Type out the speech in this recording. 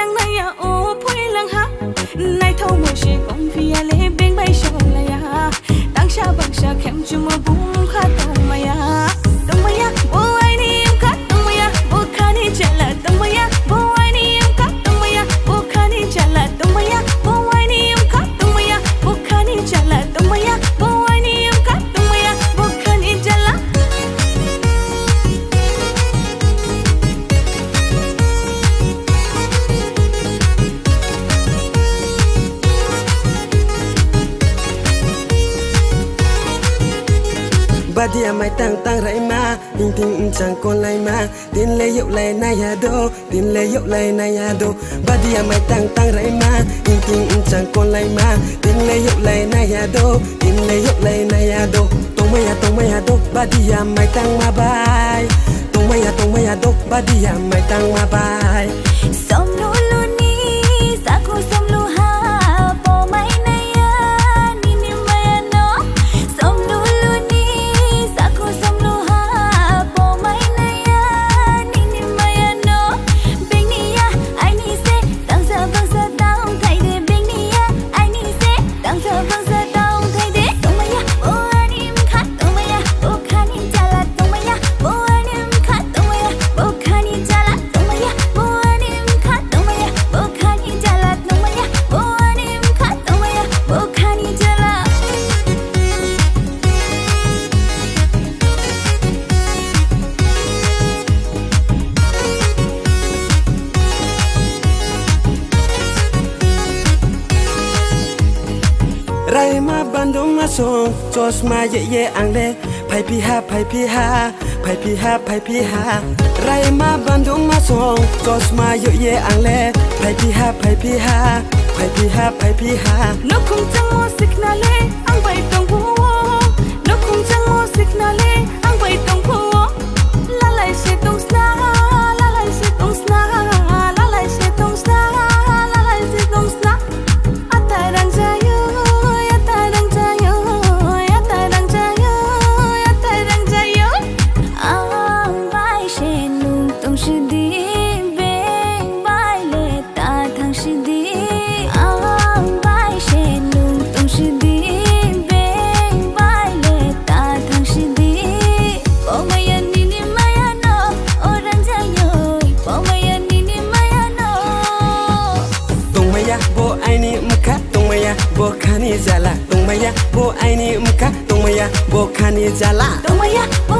lang na ya o phui lang ha nai thau mo she kong phi ya le beng bai shaw la ya tang sha bang sha khem chu mo bum kha tong ma ya bo ai ni em ka tong ma ya bo kha ni chala tong ma ya bo ai ni em ka tong ma ya bo kha ni chala tong ma ya bo ai ni em ka tong ma ya bo kha ni chala tong ma ya bo ai ni em ka tong ma ya bo kha ni chala Badia mai tang tang rai ma ting ting chang kon lai ma tin le yuk lai na ya do tin le yuk lai na ya do Badia mai tang tang rai ma ting ting chang kon lai ma tin le yuk lai na ya do tin le yuk lai na ya do tong ma ya do Badia mai tang ma bai tong ma ya do Badia mai tang ma bai som lu lu ni sa ku som lu ha po mai na ya ni ni ma ya no som lu lu ni sa ku som lu ha po mai na ya ni ni ma ya no bing ni ya ai ni se tang sa tang thai de bing ni ya ai ni se tang sa tang thai de tong ma ya o ai ni kha tong ma ya o kha ni chala tong ma ya o ai ni kha tong ma ya o kha ni chala tong ma ya o ai ni kha tong ma ya o kha ni chala tong ma ya o ai ni kha tong ma ya o kha ni chala Rai ma bandung ma song Jos ma ye ang le Pai pi ha pai pi ha Pai pi ha pai pi ha Rai ma bandung ma song Jos ma ye ang le Pai pi ha pai pi ha Pai pi ha pai pi ha no khung chang mo signale ang bai tong phu no khung chang mo signale ang bai tong phu la lai se tong sna la lai se tong sna la lai se tong sna la lai se tong sna ata rang ja yo ata rang ja yo ata rang ja yo ata rang ja yo ang bai she nung tong shi di beng bai le ta thang shi di ang bai she nung tong shi di beng bai le ta thang shi di po ma ya ni ni ma ya no o rang ja yo po ma ya ni ni ma ya no Tong ma ya bo ai ni mka Tong ma ya bo kha ni jala Tong ma ya bo ai ni mka Tong ma ya bo kha ni jala tong ma ya bo